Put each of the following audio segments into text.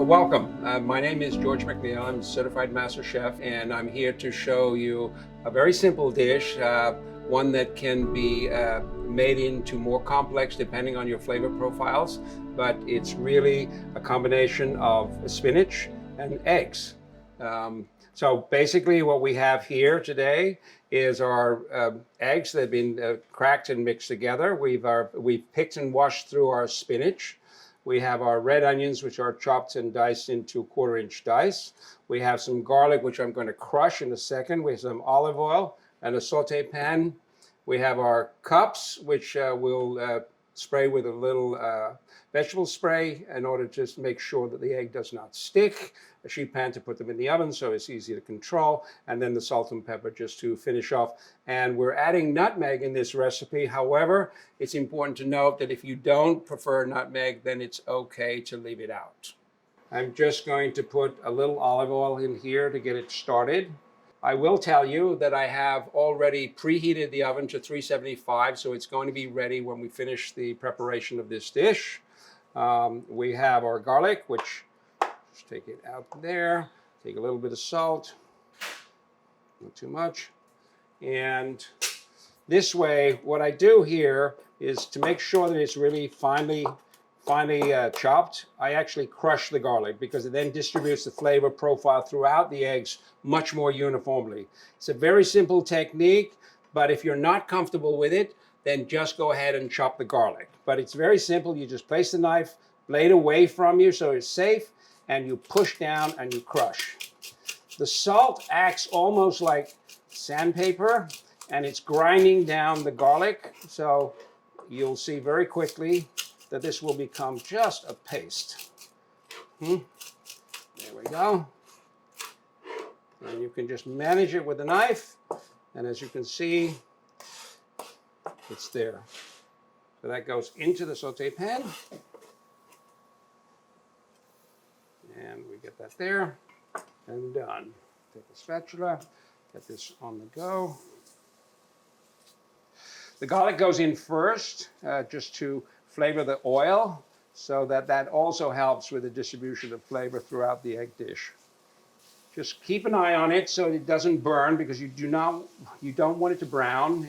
Welcome. My name is George McNeill. I'm a certified master chef, and I'm here to show you a very simple dish, one that can be made into more complex depending on your flavor profiles, but it's really a combination of spinach and eggs. So basically what we have here today is our eggs that have been cracked and mixed together. We've picked and washed through our spinach. We have our red onions, which are chopped and diced into 1/4-inch dice. We have some garlic, which I'm going to crush in a second. We have some olive oil and a saute pan. We have our cups, which we'll spray with a little vegetable spray in order to just make sure that the egg does not stick. A sheet pan to put them in the oven so it's easy to control, and then the salt and pepper just to finish off. And we're adding nutmeg in this recipe. However, it's important to note that if you don't prefer nutmeg, then it's okay to leave it out. I'm just going to put a little olive oil in here to get it started. I will tell you that I have already preheated the oven to 375, so it's going to be ready when we finish the preparation of this dish. We have our garlic, which, just take it out there, take a little bit of salt, not too much. And this way, what I do here is to make sure that it's really finely chopped, I actually crush the garlic because it then distributes the flavor profile throughout the eggs much more uniformly. It's a very simple technique, but if you're not comfortable with it, then just go ahead and chop the garlic. But it's very simple. You just place the knife blade away from you so it's safe, and you push down and you crush. The salt acts almost like sandpaper, and it's grinding down the garlic, so you'll see very quickly that this will become just a paste. There we go. And you can just manage it with a knife, and as you can see, it's there. So that goes into the saute pan. And we get that there and done. Take a spatula, get this on the go. The garlic goes in first, just to flavor the oil, so that also helps with the distribution of flavor throughout the egg dish. Just keep an eye on it so it doesn't burn, because you don't want it to brown.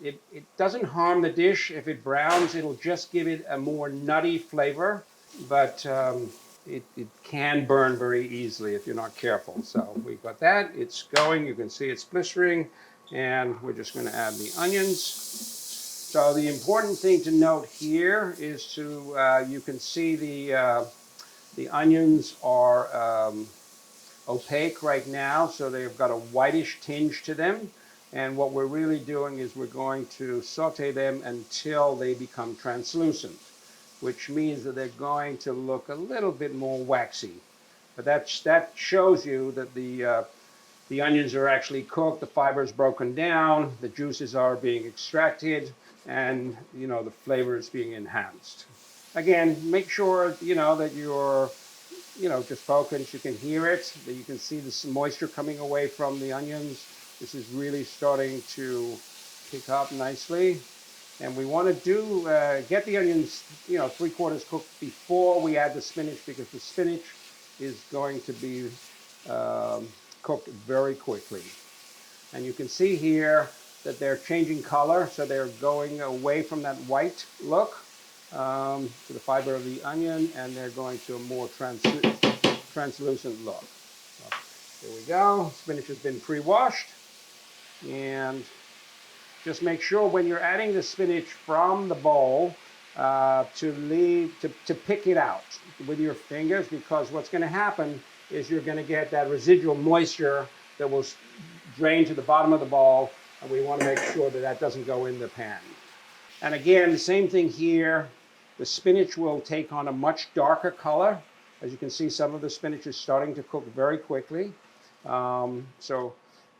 It doesn't harm the dish if it browns. It'll just give it a more nutty flavor, but it can burn very easily if you're not careful. So we've got that. It's going. You can see it's blistering, and we're just going to add the onions. So the important thing to note here is you can see the onions are opaque right now, so they've got a whitish tinge to them. And what we're really doing is we're going to saute them until they become translucent, which means that they're going to look a little bit more waxy. But that shows you that the onions are actually cooked, the fiber is broken down, the juices are being extracted, and the flavor is being enhanced. Again, make sure that you're just focus. You can hear it, that you can see the moisture coming away from the onions. This is really starting to pick up nicely. And we want to get the onions, 3/4 cooked before we add the spinach, because the spinach is going to be cooked very quickly. And you can see here that they're changing color, so they're going away from that white look to the fiber of the onion, and they're going to a more translucent look. So here we go. Spinach has been pre-washed, and just make sure when you're adding the spinach from the bowl to pick it out with your fingers, because what's going to happen is you're going to get that residual moisture that will drain to the bottom of the bowl, and we want to make sure that doesn't go in the pan. And again, the same thing here. The spinach will take on a much darker color. As you can see, some of the spinach is starting to cook very quickly. So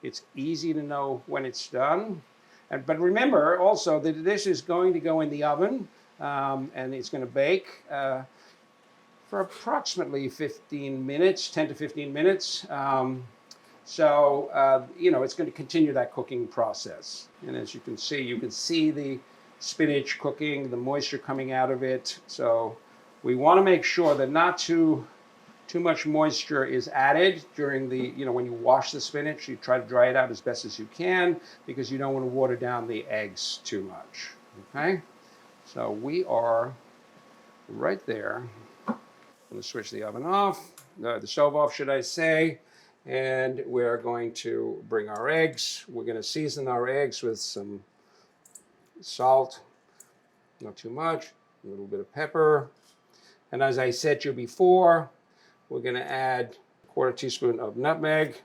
it's easy to know when it's done. But remember also that this is going to go in the oven, and it's going to bake for approximately 15 minutes, 10 to 15 minutes. So it's going to continue that cooking process. And as you can see the spinach cooking, the moisture coming out of it. So we want to make sure that not to too much moisture is added during the, when you wash the spinach. You try to dry it out as best as you can because you don't want to water down the eggs too much. Okay, so we are right there. I'm going to switch the oven off, the stove off, should I say, and we're going to bring our eggs. We're going to season our eggs with some salt, not too much, a little bit of pepper, and as I said to you before, we're going to add a quarter teaspoon of nutmeg,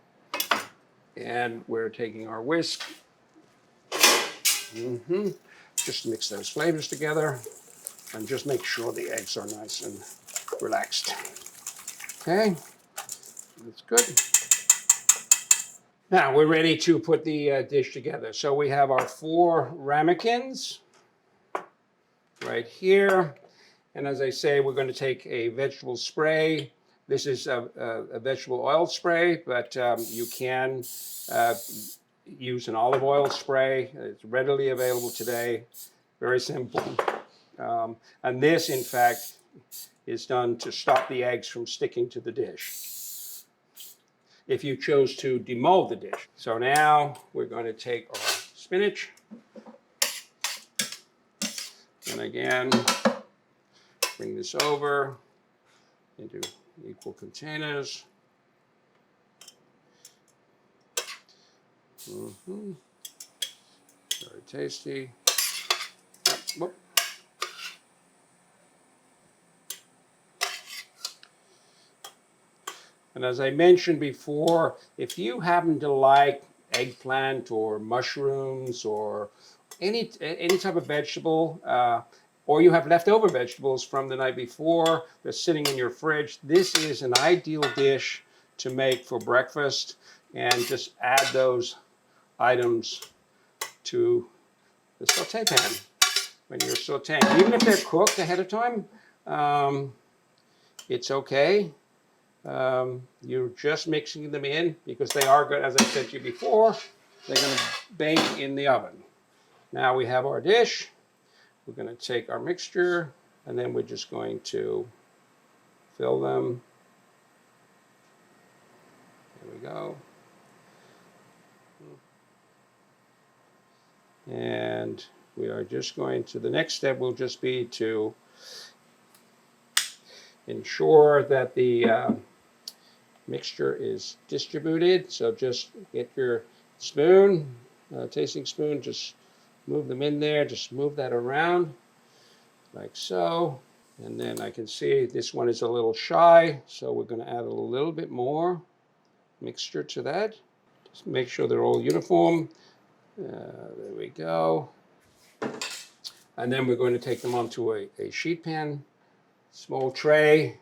and we're taking our whisk. Just mix those flavors together and just make sure the eggs are nice and relaxed. Okay, that's good. Now we're ready to put the dish together. So we have our 4 ramekins right here. And as I say, we're going to take a vegetable spray. This is a vegetable oil spray, but you can use an olive oil spray. It's readily available today. Very simple. And this, in fact, is done to stop the eggs from sticking to the dish, if you chose to demold the dish. So now we're going to take our spinach, and again, bring this over into equal containers. Very tasty. Whoop. And as I mentioned before, if you happen to like eggplant or mushrooms or any type of vegetable, or you have leftover vegetables from the night before, they're sitting in your fridge, this is an ideal dish to make for breakfast, and just add those items to the saute pan when you're sauteing. Even if they're cooked ahead of time, it's okay. You're just mixing them in because they are good, as I said to you before, they're going to bake in the oven. Now we have our dish. We're going to take our mixture, and then we're just going to fill them. There we go. And we are just going to, the next step will just be to ensure that the mixture is distributed. So just get your spoon, tasting spoon, just move them in there, just move that around like so. And then I can see this one is a little shy, so we're going to add a little bit more mixture to that. Just make sure they're all uniform. There we go. And then we're going to take them onto a sheet pan, small tray,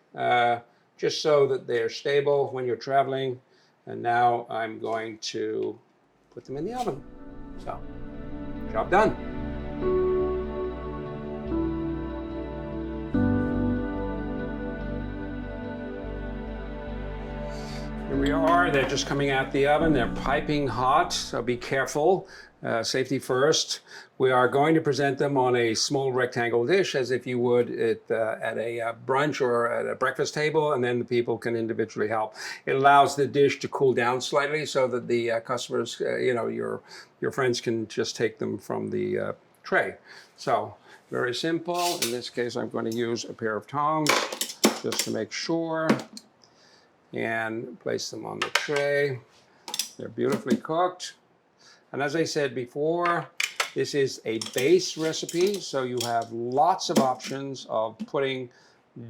just so that they're stable when you're traveling. And now I'm going to put them in the oven. So, job done. Here we are. They're just coming out the oven. They're piping hot, so be careful. Safety first. We are going to present them on a small rectangle dish as if you would at a brunch or at a breakfast table, and then the people can individually help. It allows the dish to cool down slightly so that the customers, your friends can just take them from the tray. So very simple. In this case, I'm going to use a pair of tongs just to make sure, and place them on the tray. They're beautifully cooked. And as I said before, this is a base recipe, so you have lots of options of putting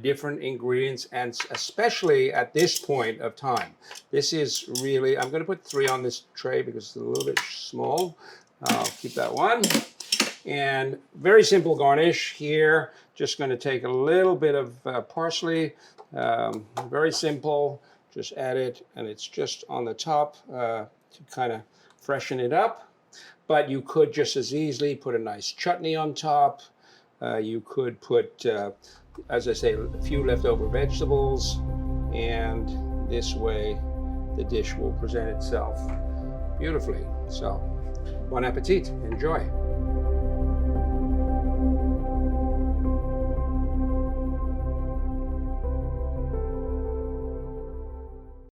different ingredients, and especially at this point of time. This is really, I'm going to put 3 on this tray because it's a little bit small. I'll keep that one. And very simple garnish here. Just going to take a little bit of parsley. Very simple. Just add it, and it's just on the top to kind of freshen it up. But you could just as easily put a nice chutney on top. You could put, as I say, a few leftover vegetables, and this way the dish will present itself beautifully. So, bon appetit, enjoy.